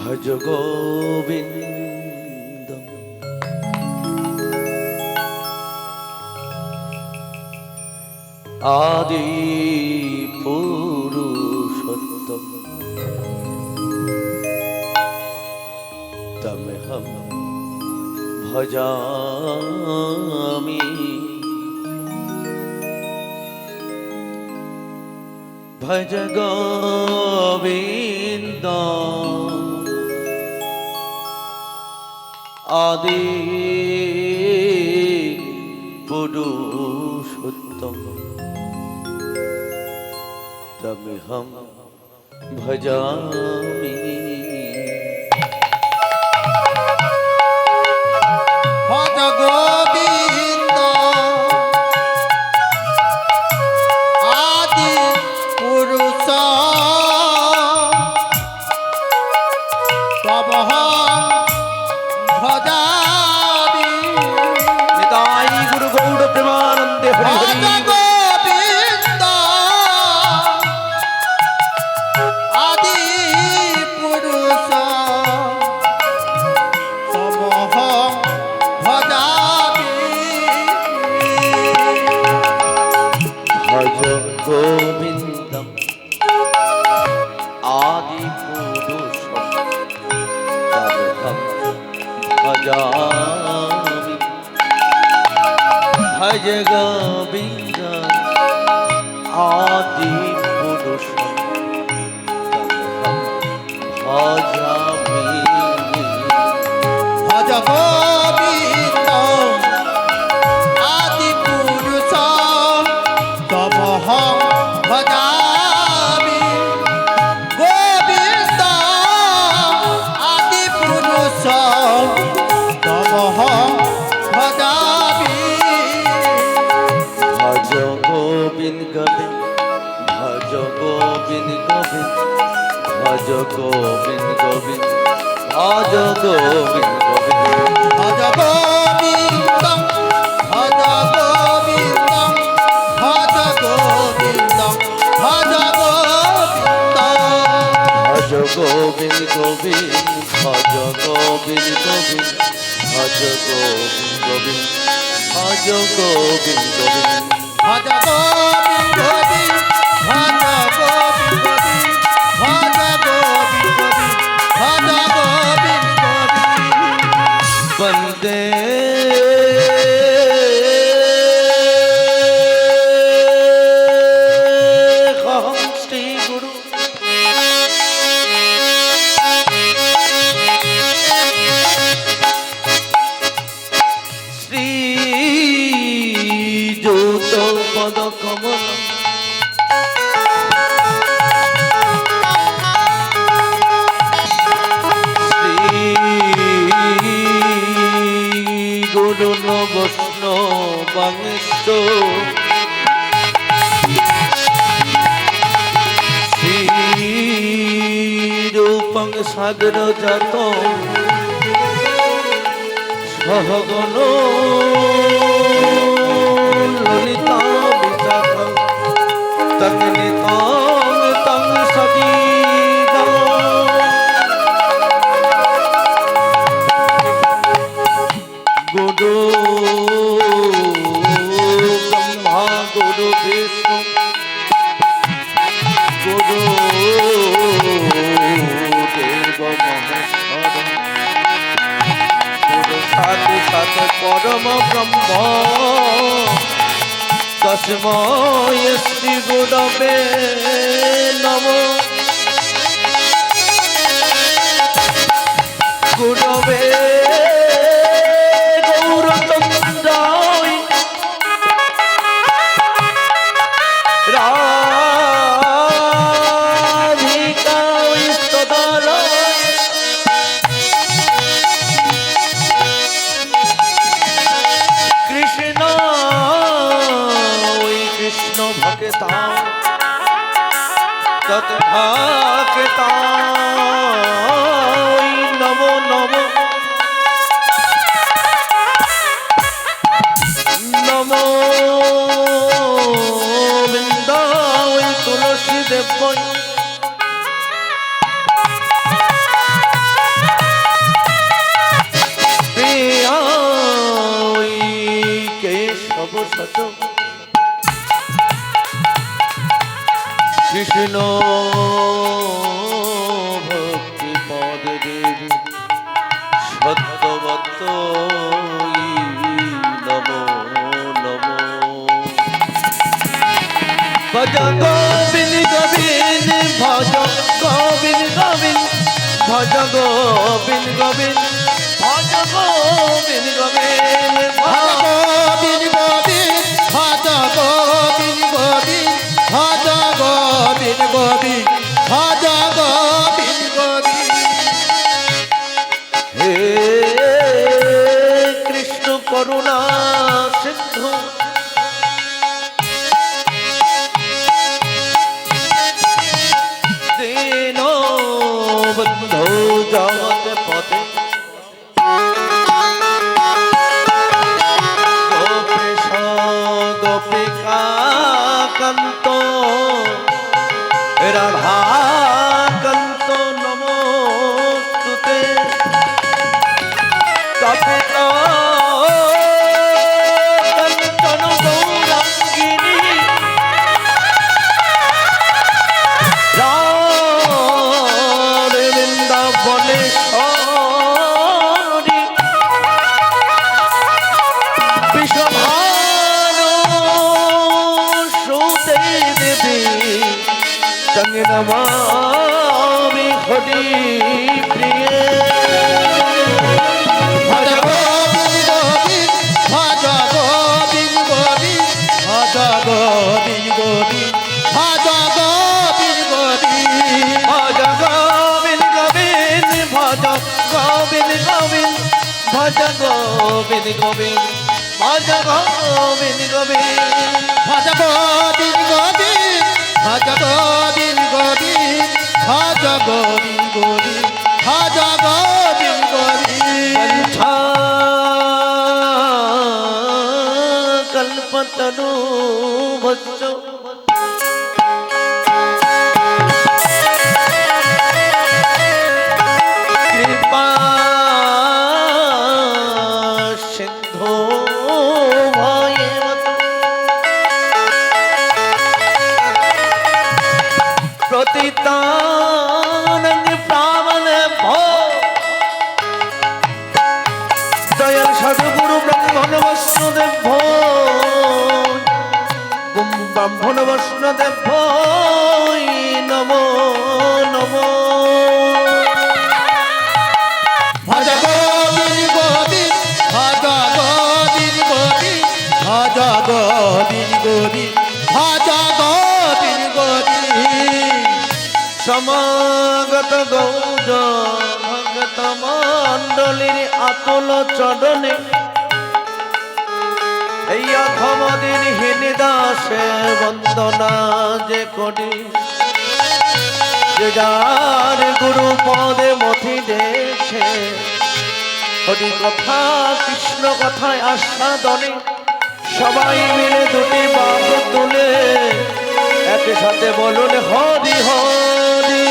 ভজ গোবিন্দম আদি পুরুষোত্তম তমহম ভজামি ভজ গোবিন্দম আদি পুরুষোত্তম তমহম ভজামি ভজ গোবিন্দ আদি পুরুষ তবহং ভজামি নিতাই গুরু গৌড় প্রেমানন্দে হরি ভজ হরি গোবিন্দ আদি পুরুষ তবহং ভজামি ভজ গোবিন্দম আদি পুরুষ তমহম ভজামি ভজ গোবিন্দম আদি পুরুষ তমহম ভজামি ভজ গোবিন্দ আদি পুরুষ তমহং ভজামি গোবিন্দ আদি পুরুষ তমহং ভজামি ভজ গোবিন্দ গোবিন্দ ভজ গোবিন্দ গোবিন্দ ভজ গোবিন্দ গোবিন্দ ভজ গোবিন্দ গোবিন্দ ভজ গোবিন্দ ভজ গোবিন্দ ভজ গোবিন্দ ভজ গোবিন্দ ভজ গোবিন্দ গোবিন্দ ভজ গোবিন্দ গোবিন্দ ভজ গোবিন্দ গোবিন্দ ভজ গোবিন্দ গোবিন্দ ভজ গোবিন্দ ভজ গোবিন্দ ভজ গোবিন্দ ভজ গোবিন্দ বন্দে শ্রী গুরু শ্রী যৌত পদ কমল শ্রী গুরু বৈষ্ণবাংশ শ্রী রূপং সাগর জাত সহগণ ললিতা বিশাখ তং নিতাং তং সদীবা গুরু ব্রহ্মা গুরু বিষ্ণু গুরু দেব মহেশ্বর গুরু সাক্ষাৎ পরম ব্রহ্ম তস্মৈ শ্রী গুরবে নমঃ গুরবে গৌরচন্দ্রায় রাধিকায় স্তদালয় কৃষ্ণ ওই কৃষ্ণ ভক্তা তৎভক্তা নমো নমো নমো বৃন্দাবন তুলসী দেব ভজ কৃষ্ণ ভক্তি পদে দেবী সত্যবত্ত নমো নমো ভজ গোবিন্দ গোবিন্দ ভজ গোবিন্দ গোবিন্দ ভজ গোবিন্দ গোবিন্দ ভজ গোবিন্দ গোবিন্দ ভজ গোবিন্দ গোবিন্দ ভজ গোবিন্দ গোবিন্দ ভজ গোবিন্দ গোবিন্দ ভজ গোবিন্দ গোবিন্দ হে কৃষ্ণ করুণা সিন্ধু দীন বন্ধু জগৎ পথে গোপেশ গোপিকা কান্ত রাধাকান্ত নমস্তুতে তপিত কাঞ্চন গৌরাঙ্গিনী রাধে বৃন্দাবনেশ্বরী বিশ্বভানু সুতে দেবী সঙ্গে নমামি হরি প্রিয়ে ভজ গোবিন্দ গোবিন্দ ভজ গোবিন্দ গোবিন্দ ভজ গোবিন্দ গোবিন্দ ভজ গোবিন্দ গোবিন্দ ভজ গোবিন্দ গোবিন্দ ভজ গোবিন্দ গোবিন্দ ভজ গোবিন্দ গোবিন্দ ভজ গোবিন্দ গোবিন্দ ভজ গোবিন্দ গোবিন্দ ভজ গোবিন্দ গোবিন্দ ভজ গোবিন্দ গোবিন্দ ভজ গোবিন্দ গোবিন্দ কল্পতনু ভজ কৃপা সিন্ধু ভয়বত প্রতিতানং প্রাবলে ভো দয়াল সদগুরু ব্রাহ্মণ বৈষ্ণদেব ভো ব্রাহ্মণ বৈষ্ণদেব ভৈ নমো নমো ভজ গোবিন্দ গোবিন্দ ভজ গোবিন্দ গোবিন্দ ভজ গোবিন্দ গোবিন্দ ভজ গোবিন্দ গোবিন্দ সমাগত গৌর ভগত মণ্ডলীর আতুল চরণে এই অধম দিন হিনি দাসে বন্দনা যে করি যে যার গুরু পদে মথি দেখে হরি কথা কৃষ্ণ কথায় আস্বাদনে সবাই মিলে দুটি বাহু তুলে একই সাথে বলুন হরি হরি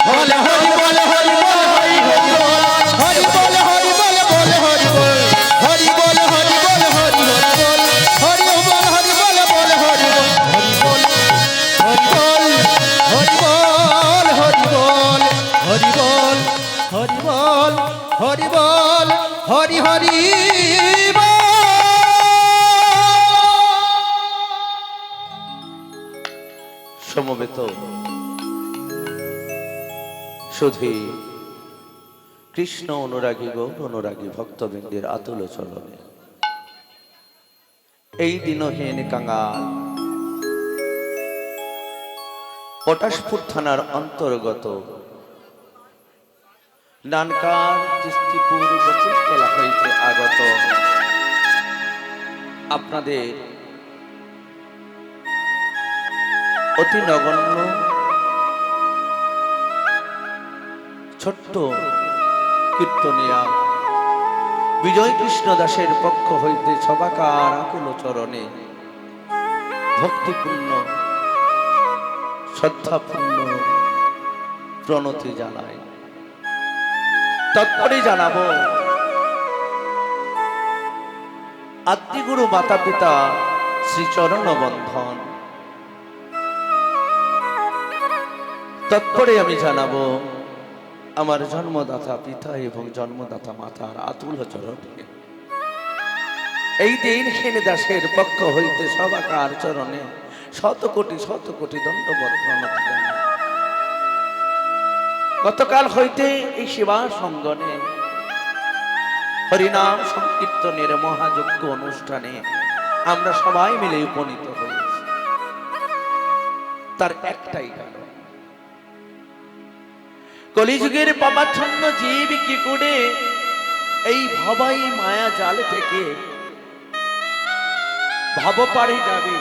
বলে হরি বলে হরি বলে হরি হরি বলে হরি বলে বলে হরি বল হরি বলে হরি বলে হরি হরি বল হরি বল হরি বলে বলে হরি বল হরি বল হরি বল হরি বল হরি বল হরি বল হরি হরি বল সমবেত সুধী কৃষ্ণ অনুরাগী গৌর অনুরাগী ভক্তবৃন্দের আতুল চরণে এই দিনহীন কাঙ্গাল পটাশপুর থানার অন্তর্গত নানকার চিস্তিপুর বকুলতলা হইতে আগত আপনাদের অতি নগণ্য ছোট্ট কীর্তনিয়া বিজয় কৃষ্ণ দাসের পক্ষ হইতে সবাকার আকুল চরণে ভক্তিপূর্ণ শ্রদ্ধাপূর্ণ প্রণতি জানাই। তৎপরে জানাবো আদিগুরু মাতা পিতা শ্রীচরণ বন্ধন। তৎপরে আমি জানাবো আমার জন্মদাতা পিতা এবং জন্মদাতা মাতার আতুল চরণে এই দিনহীন দাসের পক্ষ হইতে সবাকার চরণে শত কোটি দণ্ডবত প্রণতি জানাই। গতকাল হইতে এই সেবা সঙ্গনে হরিনাম সংকীর্তনের মহাযজ্ঞ অনুষ্ঠানে আমরা সবাই মিলে উপনীত হয়েছি। তার একটাই কারণ, কলিযুগের পাপাচ্ছন্ন জীব কি করে এই ভবাই মায়া জাল থেকে ভবপারে যাবে,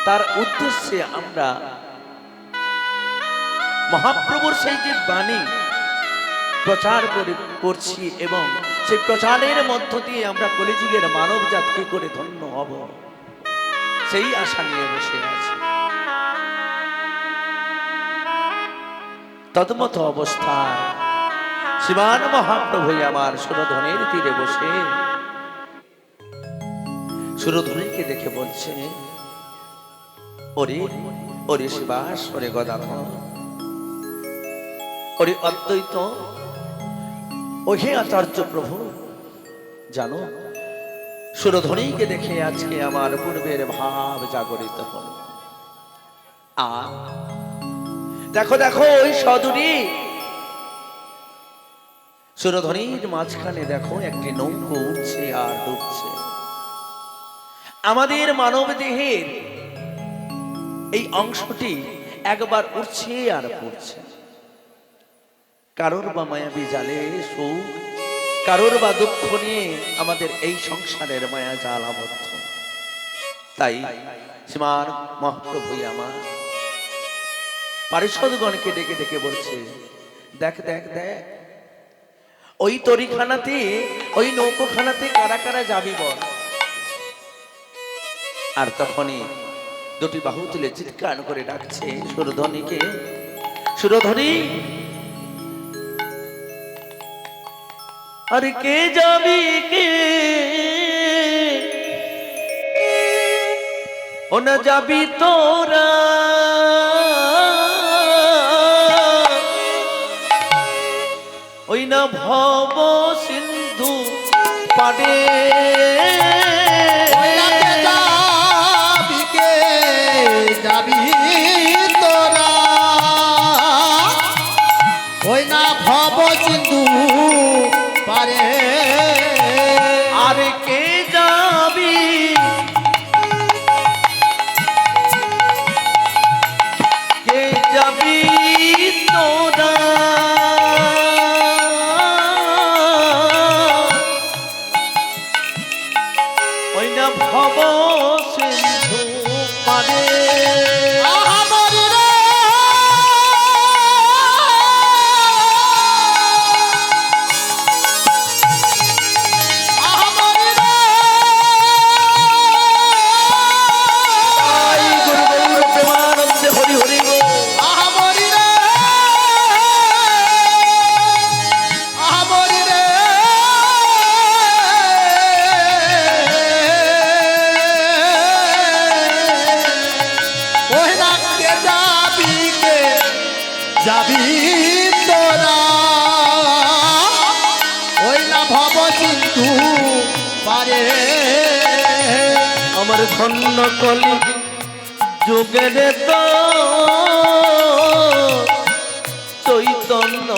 তার উদ্দেশ্যে আমরা মহাপ্রভুর সেই যে বাণী প্রচার করছি এবং সেই প্রচারের মধ্য দিয়ে আমরা কলিযুগের মানব জাত কি করে ধন্য হব, সেই আশা নিয়ে বসে আছি। তদমত অবস্থায় শ্রীমান মহাপ্রভু আমার সুরধনের তীরে বসে সুরধনীকে দেখে বলছে, ওরে ওরে শিবাস, ওরে গদাধর, ওরে অদ্বৈত, ওহে আচার্য প্রভু, জানো সুরধনীকে দেখে আজকে আমার পূর্বের ভাব জাগরিত হল। দেখো দেখো ওই সদূরে সুরধনীর মাঝখানে দেখো একটি নৌকো উঠছে আর ডুবছে। আমাদের মানব দেহের এই অংশটি একবার উঠছে আর পড়ছে। কারোর বা মায়াবী জালে সুখ, কারোর বা দুঃখ নিয়ে আমাদের এই সংসারের মায়া জাল আবদ্ধ। তাই শ্রীমান মহাপ্রভু আমার পারিষদগণকে ডেকে ডেকে বলছে, দেখ দেখ দেখ ওই তরিখানাতে, ওই নৌকোখানাতে কারা কারা যাবি বল। আর তখনই দুটি বাহু তুলে চিৎকার করে ডাকছে সুরধনীকে, সুরধনী আরে কে যাবি কে, ও না যাবি তোরা, ওই না ভব সিন্ধু পাড়ে, যাবি তোরা, ওই না ভব সিন্ধু পারে। আর কে যাবি, কে যাবি তোরা, ওই না ভব সিন্ধু পারে। যাবি তোরা, ওই না ভব সিন্ধু পারে। আমার ধন্য কলি যুগের তো চৈতন্য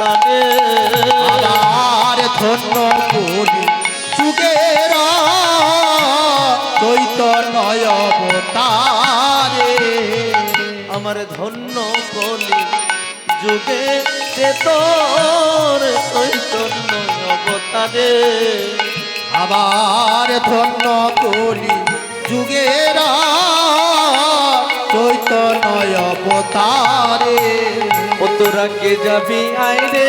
তারে, আমার ধন্য কলি যুগের চৈতন্য অবতারে। আমার ধন্য কলি যুগে তোর চৈতন্য অবতারে। আবার ধন্য কলি যুগের চৈতন্য অবতারে। ও তোরা কে যাবি আয় রে,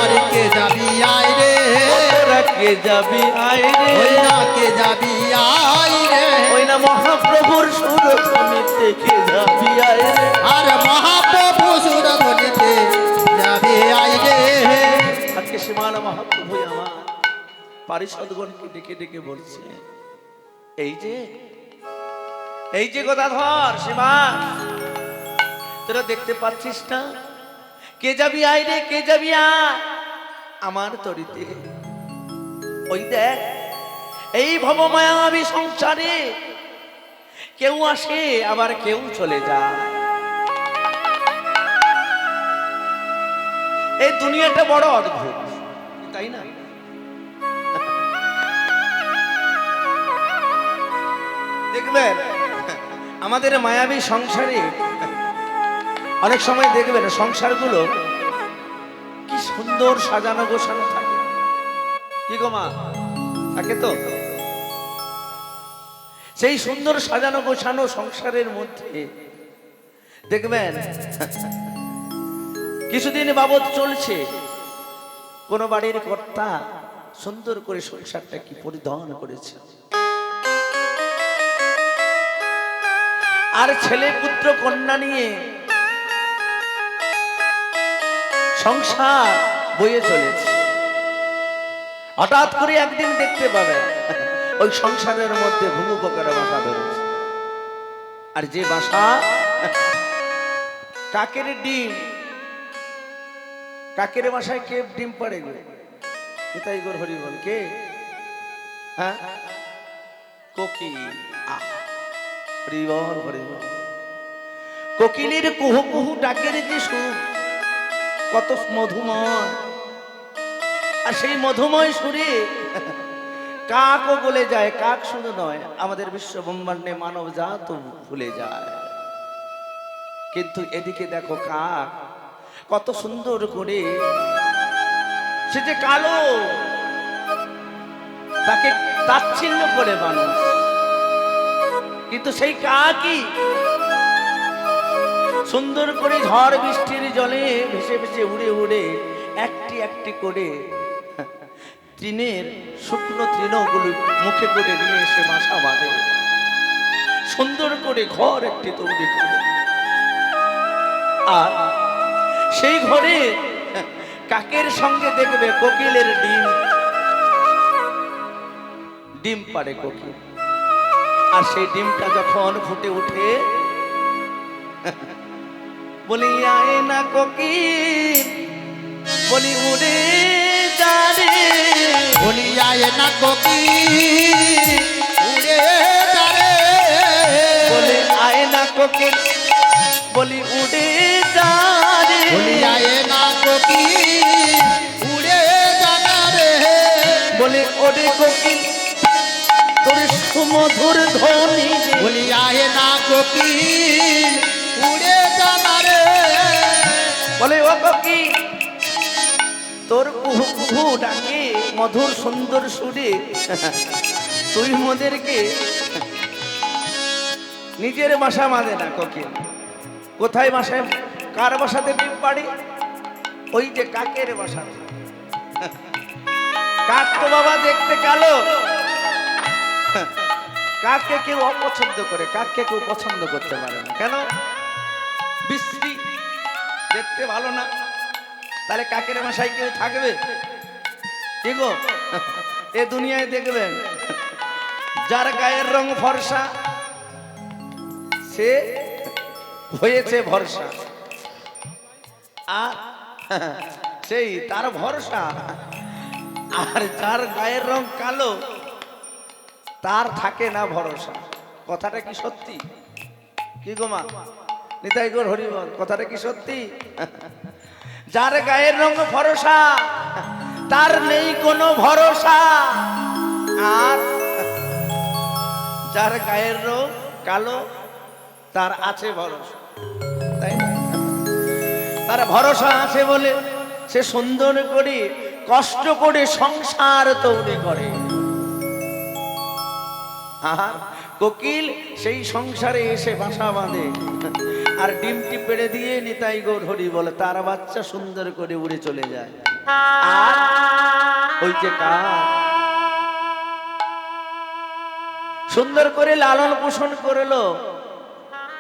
আর কে যাবি আয় রে, তোরা কে যাবি আয় রে, ওই না কে যাবি আয় রে, ওই না মহাপ্রভুর সুরধনীতে কে যাবি আয় রে। আর মহাপ্রভু সুরধনীতে যাবি আয় রে। আজকে শ্রীমান মহাপ্রভু আমার পারিষদগণকে ডেকে ডেকে বলছে, এই যে গদাধর শিবা, তোরা দেখতে পাচ্ছিস না? কে যাবি আয় রে, কে যাবি আয় আমার তরিতে। ওই দেখ, এই ভবমায়াবী সংসারে কেউ আসে আবার কেউ চলে যায়। এই দুনিয়াটা বড় অদ্ভুত, তাই না? দেখবেন আমাদের মায়াবী সংসারে অনেক সময় দেখবেন সংসারগুলো কি সুন্দর সাজানো গোছানো থাকে। কি গো মা, থাকে তো? সেই সুন্দর সাজানো গোছানো সংসারের মধ্যে দেখবেন কিছুদিন বাবদ চলছে, কোন বাড়ির কর্তা সুন্দর করে সংসারটা কি পরিধান করেছে, আর ছেলে পুত্র কন্যা নিয়ে সংসার বয়ে চলেছে। হঠাৎ করে একদিন দেখতে পাবে ওই সংসারের মধ্যে ঘুঘু পোকার বাসা ধরেছে। আর যে বাসা, কাকের ডিম। কাকের বাসায় কে ডিম পাড়ে গো? তাই গোর হরি বল কে? হ্যাঁ, কোকিল। হরিবল হরিবল। কোকিলের কুহু কুহু ডাকের যে সুর কত মধুময়, আর সেই মধুময় সুরে কাকও বলে যায়। কাক শুধু নয়, আমাদের বিশ্ব ব্রহ্মাণ্ডে মানব জাত ভুলে যায়। কিন্তু এদিকে দেখো কাক কত সুন্দর করে, সে যে কালো তাকে তাচ্ছিল্য করে মানুষ, কিন্তু সেই কাকই সুন্দর করে ঝড় বৃষ্টির জলে ভেসে ভেসে উড়ে উড়ে একটি একটি করে তৃণের শুকনো তৃণগুলো মুখে করে নিয়ে এসে বাসা বাঁধে, সুন্দর করে ঘর একটি তৈরি করে। আর সেই ঘরে কাকের সঙ্গে দেখবে কোকিলের ডিম পাড়ে কোকিল। আর সেই ডিমটা যখন ফুটে উঠে, বলি আয় না কোকিল, বলি উড়ে যা রে, বলি আয় না কোকিল উড়ে যা রে, বলি আয় না কোকিল, বলি উড়ে যা রে, বলি আয় না কোকিল উড়ে যা না রে, বলে ওরে কোকিল তোর সুমধুর ধ্বনি, বলি আয় না কোকিল উড়ে যা না রে, বলে ও কোকিল তোর কুহু কুহু ডাকে মধুর সুন্দর সুরে তুই মোদেরকে নিজের বাসা বাঁধে না। কোকিল কোথায় বাসায়, কার বাসাতে ডিম পাড়ে? ওই যে কাকের বাসা। কাক তো বাবা দেখতে কালো, কাককে কেউ অপছন্দ করে, কাককে কেউ পছন্দ করতে পারে না। কেন? বিশ্রী, দেখতে ভালো না। তাহলে কাকের বাসায় কেউ থাকবে? কি গো, এ দুনিয়ায় দেখবেন যার গায়ের রং ফর্সা সে হয়েছে ভরসা, আর সেই তার ভরসা। আর যার গায়ের রং কালো তার থাকে না ভরসা। কথাটা কি সত্যি? কি গো মা, নিতাই গৌর হরিবল, কথাটা কি সত্যি? যার গায়ের রং ভরসা তার নেই কোনো ভরসা, আর যার গায়ের রং কালো তার আছে ভরসা, তাই না? তার ভরসা আছে বলে সে সুন্দর করে কষ্ট করে সংসার তৈরি করে। আর কোকিল সেই সংসারে এসে বাসা বাঁধে, আর ডিমটি পেড়ে দিয়ে নিতাই গৌর হরি বলে তার বাচ্চা সুন্দর করে উড়ে চলে যায়। আর ওই যে কাক সুন্দর করে লালন পোষণ করলো,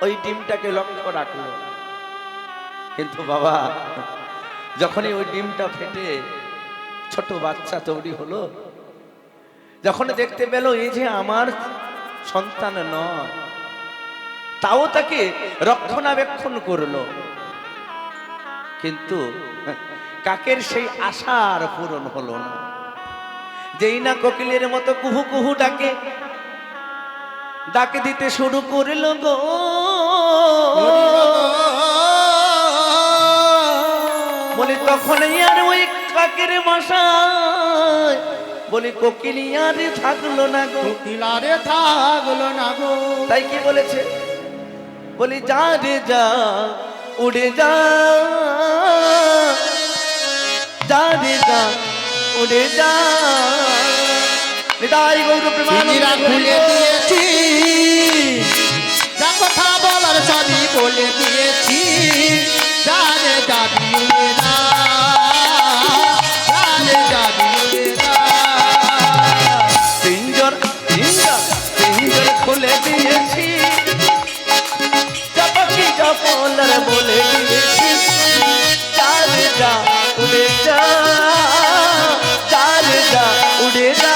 ওই ডিমটাকে লক্ষ্য রাখলো। কিন্তু বাবা যখনই ওই ডিমটা ফেটে ছোট বাচ্চা তৈরি হলো, যখন দেখতে পেল এই যে আমার সন্তান নয়, তাও তাকে রক্ষণাবেক্ষণ করলো, কিন্তু কাকের সেই আশার পূরণ হলো না। যেই না কোকিলের মতো কুহু কুহু ডাকে দিতে শুরু করলো গো, বলি তখনই আর ওই কাকের বাসায় বলি কোকিল আর থাকলো না গো, কোকিলারে থাকলো না গো। তাই কি বলেছে, বলি যা রে যা উড়ে যা, যা রে যা উড়ে যা। নিতাই গৌর পিঞ্জিরা খুলে দিয়েছি, যা কথা বলার সবই বলে দিয়েছি। জানে যাবি উড়ে যা, জানে যাবি উড়ে যা। পিঞ্জর পিঞ্জর পিঞ্জর খুলে দিয়েছি, যা পাখি যা বলার বলে দিয়েছি। যা রে যা উড়ে যা, যা রে যা উড়ে যা।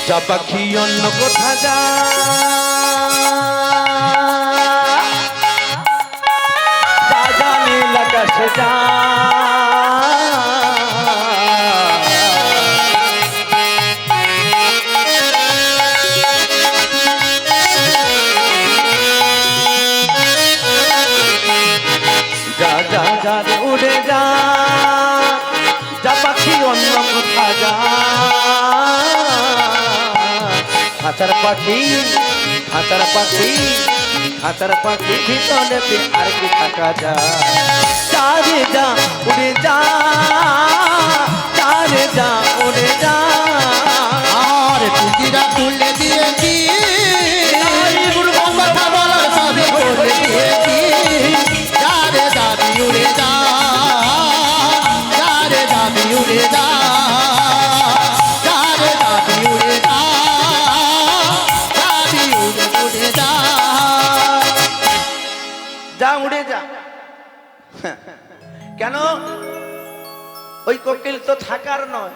যা পাখি অন্য কোথা যা, যা জানে আকাশে যা। যা যা যা রে উড়ে যা, যা পাখি অন্য কোথা যা। খাঁচার পাখি খাঁচার পাখি খাঁচার পাখি ভিতরেতে আর কি থাকা যায়। যা রে যা উড়ে যা, যা রে যা উড়ে যা। আর পিঞ্জিরা খুলে দিয়েছি, কথা বলার সবই বলে দিয়েছি। যারে যাবি উড়ে যা, যারে যাবি উড়ে যা, যারে যাবি উড়ে যা, যাবি উড়ে উড়ে যা। যা উড়ে যা। কেন, ওই কোকিল তো থাকার নয়,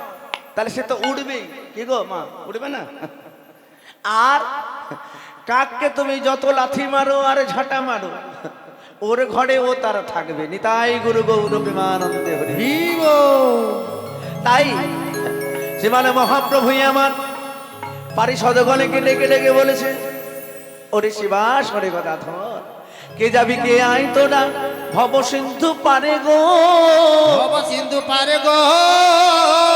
তাহলে সে তো উড়বেই। কি গো মা, উড়বে না? আর কাককে তুমি যত লাথি মারো আর ঝাঁটা মারো, ওর ঘরে ও তার থাকবে। নিতাই গুরু গৌর প্রেমানন্দে হরি। তাই শ্রীমান মহাপ্রভুই আমার পারিষদগণকে ডেকে ডেকে বলেছে, ওরে শিবাস ওরে গদাধর, কে যাবি কে আয় তোরা ভব সিন্ধু পারে গো, ভব সিন্ধু পারে গো।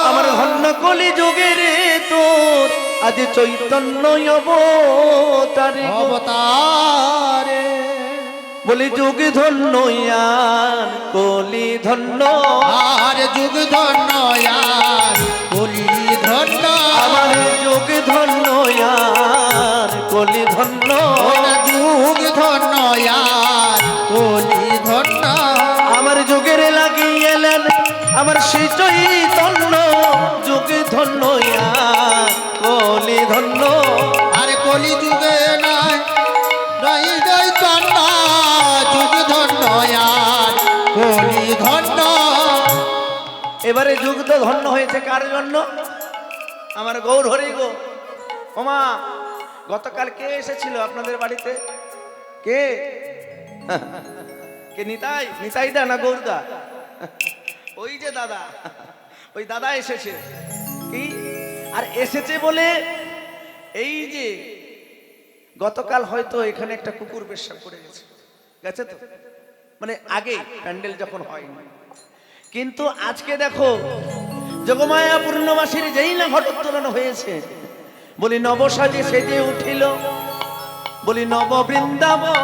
আমার ধন্য কলি যুগে রে তোর আজ চৈতন্য অবতারে গো। অবতারে বলি যুগ ধন্য আর কলি ধন্য, আর যুগ ধন্য আর কলি ধন্য। আমার যুগ ধন্য আর কলি ধন্য, যুগ ধন্য আর কলি ধন্য। আমার যুগের লাগিয়ে এলেন আমার সেই চৈতন্য, যুগ ধন্য আর কলি ধন্য। আর কলি যুগে নাই নাই চৈতন্য, যুগ ধন্য আর কলি ধন্য। এবারে যুগ তো ধন্য হয়েছে কার জন্য? আমার গৌর হরি গো। ওমা, গতকাল কে এসেছিল আপনাদের বাড়িতে? কে কে নিতাই? নিতাইদা না গৌরদা? ওই যে দাদা, ওই দাদা এসেছে। কি আর এসেছে বলে, এই যে গতকাল হয়তো এখানে একটা কুকুর পেশাব করে গেছে, গেছে তো, মানে আগে প্যান্ডেল যখন হয়নি। কিন্তু আজকে দেখো যোগমায়া পূর্ণমাসীর যেই না ঘটোত্তোলন হয়েছে, বলি নবসাজে সেজে উঠিল, বলি নব বৃন্দাবন।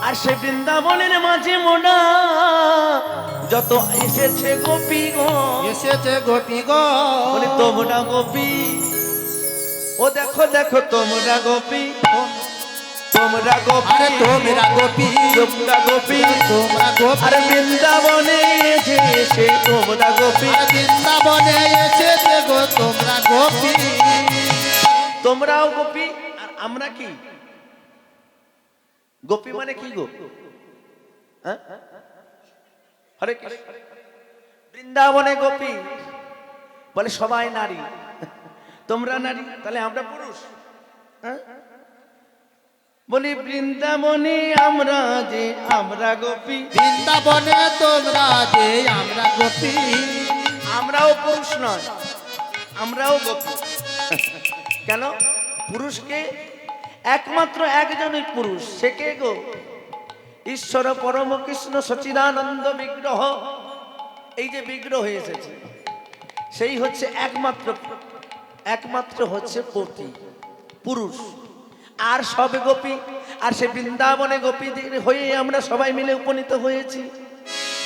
আর সে বৃন্দাবনের মাঝে মোনা যত এসেছে গোপী গো, এসেছে গোপী গো। বলি তোমরা গোপী ও দেখো দেখো তোমরা গোপী, তোমরা গোপী, আরে তোমরা গোপী, তোমরা গোপী, তোমরা গোপী, আরে বৃন্দাবনে এসে তোমরা গোপী, আরে বৃন্দাবনে এসেছে গো তোমরা গোপী। তোমরাও গোপী আর আমরা কি? গোপী মানে কি গো? হ্যাঁ? হরে কৃষ্ণ। বৃন্দাবনে গোপী বলে সবাই নারী, তোমরা নারী, তাহলে আমরা পুরুষ। হ্যাঁ? বলি বৃন্দাবনে আমরা যে আমরা গোপী, বৃন্দাবনে তোমরা যে আমরা গোপী, আমরাও পুরুষ নয়, আমরাও গোপী। কেন? পুরুষকে একমাত্র একজনই পুরুষ, সে কে গো? ঈশ্বর পরম কৃষ্ণ সচিদানন্দ বিগ্রহ। এই যে বিগ্রহ হয়ে এসেছে, সেই হচ্ছে একমাত্র, একমাত্র হচ্ছে পতি, পুরুষ। আর সব গোপী, আর সে বৃন্দাবনে গোপীদের হয়ে আমরা সবাই মিলে উপনীত হয়েছি।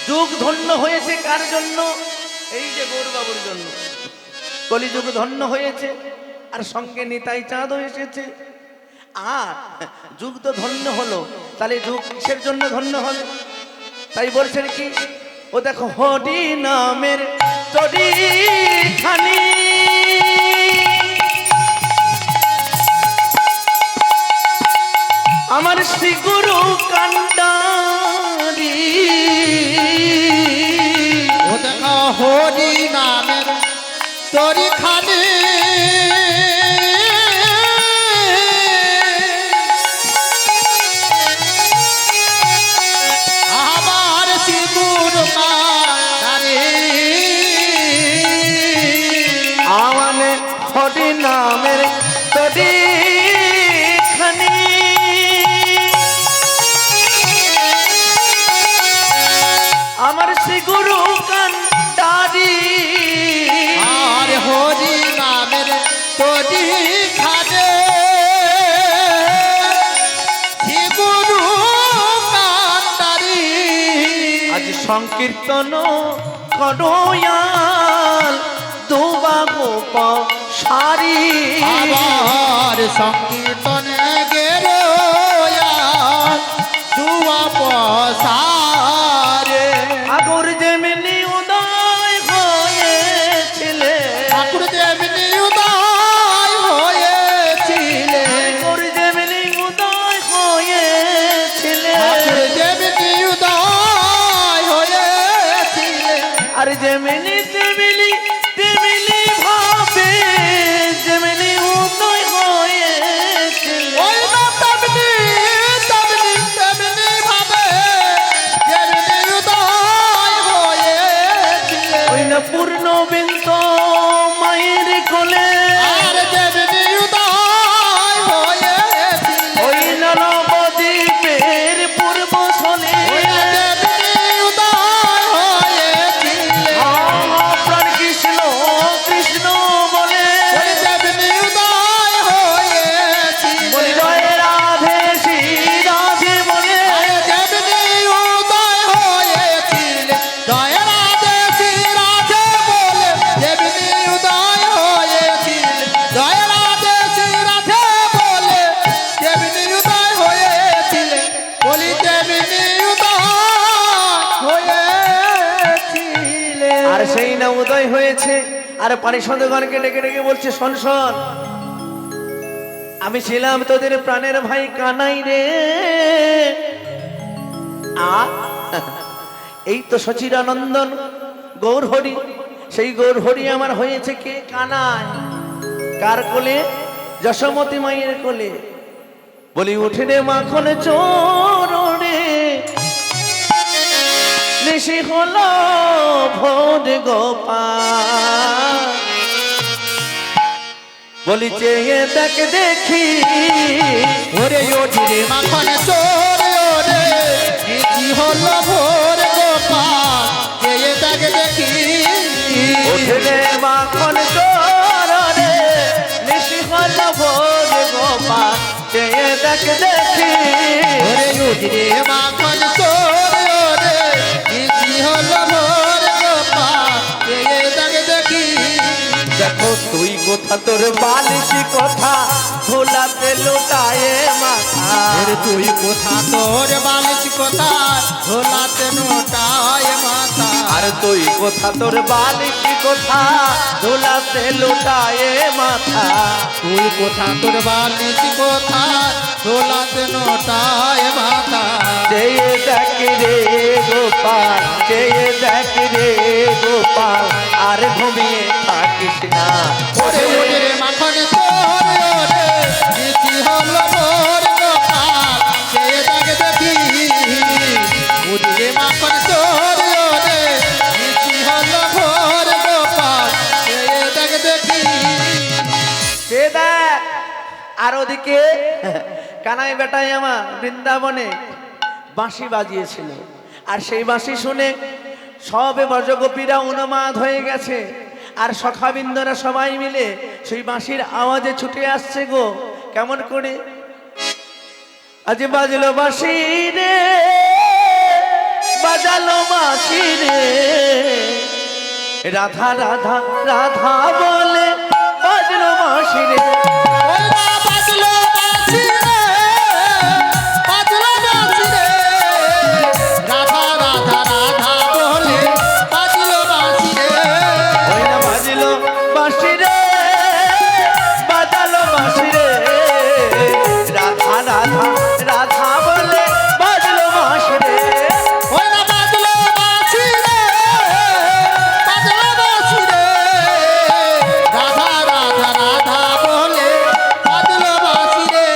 যুগ ধন্য হয়েছে কার জন্য? এই যে গৌরবাবুর জন্য। কলিযুগ ধন্য হয়েছে, আর সঙ্গে নিতাই চাঁদও এসেছে। আর যুগ তো ধন্য হলো, তাহলে যুগ কিসের জন্য ধন্য হলো? তাই বলছেন কি, ও দেখো হরি নামের তরি খানি, আমার শ্রী গুরু কান্ডারি। ও দেখো হরি নামের তরি খানি, আমার শিবুর মারে, আমার হরি নামের তরি খানি, আমার শ্রী গুরু কান্ডারি। আর হরি নামের তরি খানে, শিবুর কান্ডারি। আজ সংকীর্তন করয়াল দুবা গোপ সারি, আবার সংকীর্তনে গেরো দুয়া পসারে। আগর যেমনি উদয় হয়েছিলে, ঠাকুর যেমনি উদয় হয়েছিলে, আগর যেমনি উদয় হয়েছিলে, ঠাকুর যেমনি উদয় হয়েছিলে, আর যেমনি তেমনি তেমনি ভাবে যেমনি উদয় হয়েছিলে। ওই না তেমনি তেমনি তেমনি ভাবে যেমনি উদয় হয়েছিলে, ওই না পূর্ণ বিন্দু মায়ের কোলে, আর যেমনি উদয় হয়েছিলে, ওই না নবদ্বীপের পূর্ব শোনে, ওই না যেমনি উদয় হয়েছিলে, প্রাণ কৃষ্ণ কৃষ্ণ বলে, ওই যেমনি উদয় হয়েছিলে, বলি জয় রাধে শ্রী রাধে বলে, যেমনি উদয় হয়েছিলে, জয় রাধে শ্রী রাধে বলে, যেমনি উদয় হয়েছিলে, জয় রাধে শ্রী রাধে বলে, যেমনি উদয় হয়েছিলে, বলি যেমনি উদয় হয়েছিলে। আর সেই না উদয় হয়েছে, আর পারিষদগণকে ডেকে ডেকে বলছে, শোন শোন, আমি ছিলাম তোদের প্রাণের ভাই কানাই রে। আর এই তো সচিদানন্দন গৌরহরি, সেই গৌরহরি আমার হয়েছে কে? কানাই। কার কোলে? যশোমতী মায়ের কোলে। বলি উঠে রে মাখন চোরে, নিশি হলো ভোর গোপাল। বলি চেয়ে দেখ দেখি, ওরে ওরে মাখন চোরে ওরে, কি হলো ভোর গোপাল, কে তাকে দেখি। ওঠে রে মাখন চোরে, নিশি হলো ভোর গোপাল, চেয়ে দেখ দেখি। ওরে ওরে মাখন চোরে ওরে, কি হলো ভোর গোপাল, কে তাকে দেখি। দেখো তুই কোথায় কোথা তোর বালিশ কোথা ভোলাতে লুটায়ে মাথা এর তুই কোথা তোর বালিশ কোথা ভোলাতে নোটায় মাথা আর তুই কোথা তোর বালিশ কোথা ভোলাতে লুটায়ে মাথা তুই কোথা তোর বালিশ কোথা ভোলাতে নোটায় মাথা চেয়ে দেখ রে গোপাল চেয়ে দেখ রে গোপাল আর ঘুমিয়ে থাকিস না ওরে ওরে রে মাখন তোর ওরে ইতি হলো মোর গোপাল সে দেখে দেখি ওরে রে মাখন তোর ওরে ইতি হলো মোর গোপাল সে দেখে দেখি সে দেখ আর ওদিকে কানাই বেটাই আমার বৃন্দাবনে বাঁশি বাজিয়েছিল আর সেই বাঁশি শুনে সবে ব্রজগোপীরা উন্মাদ হয়ে গেছে আর সখাবিন্দরা সবাই মিলে সেই বাঁশির আওয়াজে ছুটে আসছে গো কেমন করে আজ বাজলো বাঁশি রে বাজালো বাঁশি রে রাধা রাধা রাধা বলে বাজলো বাঁশি রে ওই না বাজলো বাঁশি রে বাজলো বাঁশি রে রাধা রাধা রাধা বলে বাজলো বাঁশি রে ওই না বাজলো বাঁশি রে বাজালো বাঁশি রে রাধা রাধা রাধা বলে বাজলো বাঁশি রে ওই না বাজলো বাঁশি রে বাজলো বাঁশি রে রাধা রাধা রাধা বলে বাজলো বাঁশি রে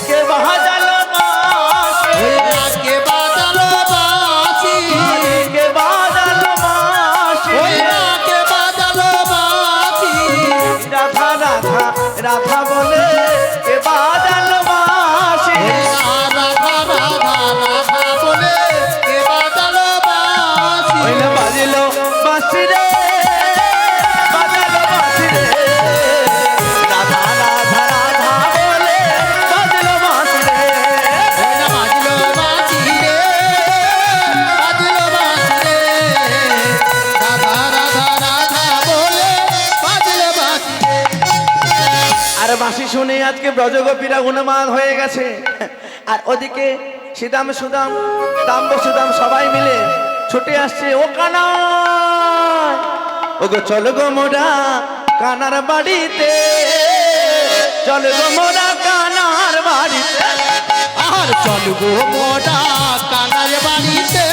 কে বাজালো বাঁশি ওই না কে বাজলো বাঁশি কে বাজালো বাঁশি ওই না কে বাজলো বাঁশি রাধা রাধা রাধা বলে কে বাজালো বাঁশি রাধা রাধা রাধা বলে কে বাজলো বাঁশি ওই না বাজলো বাঁশি রে বাজালো বাঁশি রে রাধা রাধা রাধা বলে বাজলো বাঁশি রে ওই না বাজলো বাঁশি রে বাজলো বাঁশি রে রাধা রাধা রাধা বলে বাজলো বাঁশি রে আর বাঁশি শুনে আজকে ব্রজগোপীরা উন্মাদ হয়ে গেছে আর ওদিকে সীতাম সুদাম দাম্ব সুদাম সবাই মিলে ছুটে আসছে ও কানা ও গো চল গো মোরা কানার বাড়িতে চল গো মোরা কানার বাড়িতে আর চল গো মোটা কানার বাড়িতে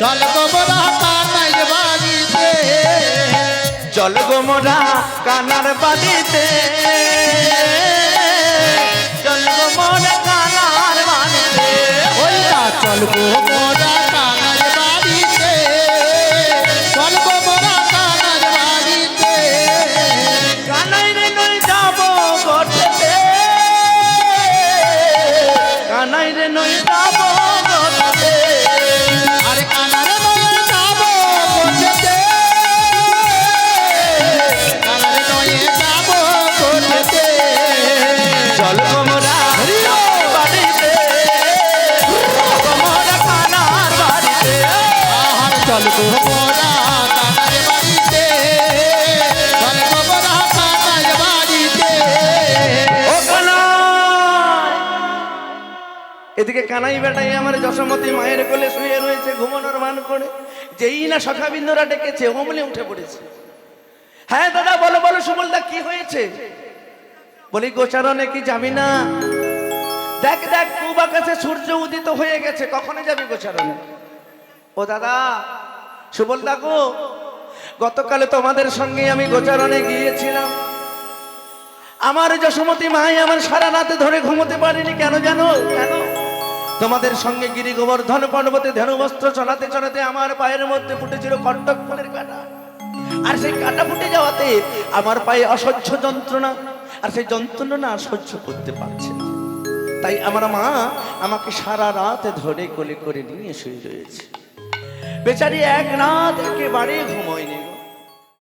চল গো মোটা কানার বাড়িতে চল গো মোরা কানার বাড়িতে চল গো মোরা কানার বাড়িতে ওই না চল গো মোটা কানার বাড়িতে চল গো মোটা কানার বাড়িতে কানাই রে নই যাব গঠতে কানাই রে নই যাব গঠতে আরে কানার নয়ে যাব কোঠেতে কানার নয়ে যাব কোঠেতে চল গো মোরা বাড়িতে গো মোরা কানার বাড়িতে আহার চল গো মোরা কানার বাড়িতে চল গো মোরা কানার বাড়িতে ও কানাই এদিকে কানাই বেটাই আমার যশোমতী মায়ের কোলে শুয়ে রয়েছে ঘুমানোর মান করে যেই না সখাবিন্দুরা ডেকেছে অমলে উঠে পড়েছে হ্যাঁ দাদা বলো বলো সুবলদা কি হয়েছে বলি গোচারণে কি যাবি না দেখ দেখ পূব আকাশে সূর্য উদিত হয়ে গেছে কখনো যাবি গোচারণে ও দাদা সুবলদা গো গতকালে তোমাদের সঙ্গে আমি গোচারণে গিয়েছিলাম আমার যশোমতী মাই আমার সারা রাতে ধরে ঘুমোতে পারিনি কেন জানো কেন তোমাদের সঙ্গে গিরি গোবর্ধন পর্বতে ধনুবস্ত্র চলাতে চলাতে আমার পায়ের মধ্যে ফুটেছিল কটক ফুলের কাঁটা আর সেই কাঁটা ফুটে যাওয়াতে আমার পায়ে অসহ্য যন্ত্রণা আর সেই যন্ত্রণা না সহ্য করতে পারছে না তাই আমার মা আমাকে সারা রাত ধরে কোলে করে নিয়ে শুয়ে রয়েছে বেচারি এক রাত একেবারে ঘুমোয়নি